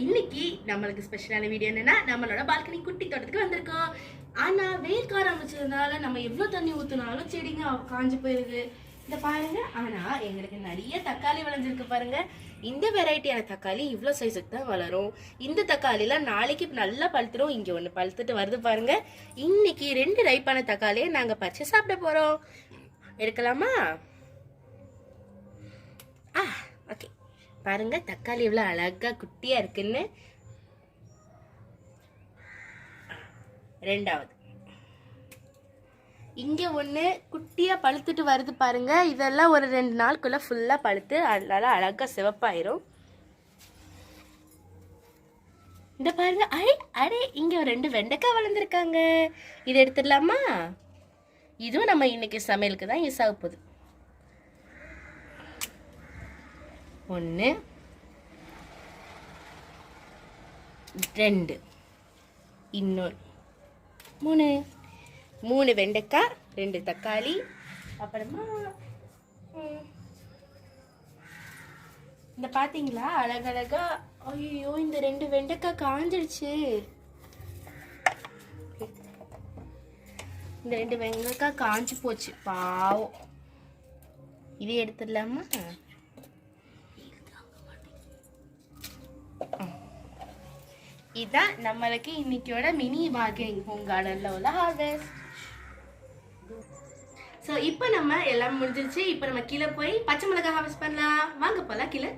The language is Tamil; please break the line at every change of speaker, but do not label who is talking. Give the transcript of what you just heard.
இன்னைக்கு நம்மளுக்கு ஸ்பெஷலான வீடியோ என்னன்னா நம்மளோட பால்கனி குட்டி தோட்டத்துக்கு வந்திருக்கோம். ஆனா வெயில் காலம் ஆரம்பிச்சதுனால நம்ம எவ்வளவு தண்ணி ஊத்துனாலும் செடிங்க காஞ்சு போயிருது. இத பாருங்க. ஆனா எங்களுக்கு நிறைய தக்காளி விளைஞ்சிருக்கு பாருங்க. இந்த வெரைட்டியான தக்காளி இவ்வளவு சைஸுக்கு தான் வளரும். இந்த தக்காளில நாளைக்கு நல்லா பழுத்துரும். இங்க ஒண்ணு பழுத்துட்டு வருது பாருங்க. இன்னைக்கு 2 ரைப்பான தக்காளியை நாங்க பறிச்சு சாப்பிட போறோம். எடுக்கலாமா? ஓகே, பாருங்க தக்காளி இவ்வளவு அழகா குட்டியா இருக்குன்னு. ரெண்டாவது இங்க ஒண்ணு குட்டியா பழுத்துட்டு வருது பாருங்க. இதெல்லாம் ஒரு 2 நாளுக்குள்ள ஃபுல்லா பழுத்து அதனால அழகா சிவப்பாயிரும். இந்த பாருங்க, அடே இங்க 2 வெண்டைக்காய் வளர்ந்துருக்காங்க. இதை எடுத்துடலாமா? இதுவும் நம்ம இன்னைக்கு சமையலுக்கு தான் யூஸ் ஆக போகுது. 1 2 இன்னொரு 3 வெண்டைக்காய், 2 தக்காளி, அப்புறமா இந்த பாத்தீங்களா அழகழகா. ஐயோ, இந்த 2 வெண்டைக்காய் காஞ்சிடுச்சு. இந்த 2 வெண்டைக்காய் காஞ்சு போச்சு பாவம். இதை எடுத்துடலாமா? இதான் நம்மளுக்கு இன்னைக்கோட மினி மார்க்கெட்டிங் ஹோம் கார்டன்ல உள்ள ஹார்வெஸ்ட். ஸோ இப்போ நம்ம எல்லாம் முடிஞ்சிருச்சு. இப்போ நம்ம கீழே போய் பச்சை மிளகாய் ஹார்வெஸ்ட் பண்ணலாம். வாங்க போலாம் கீழே.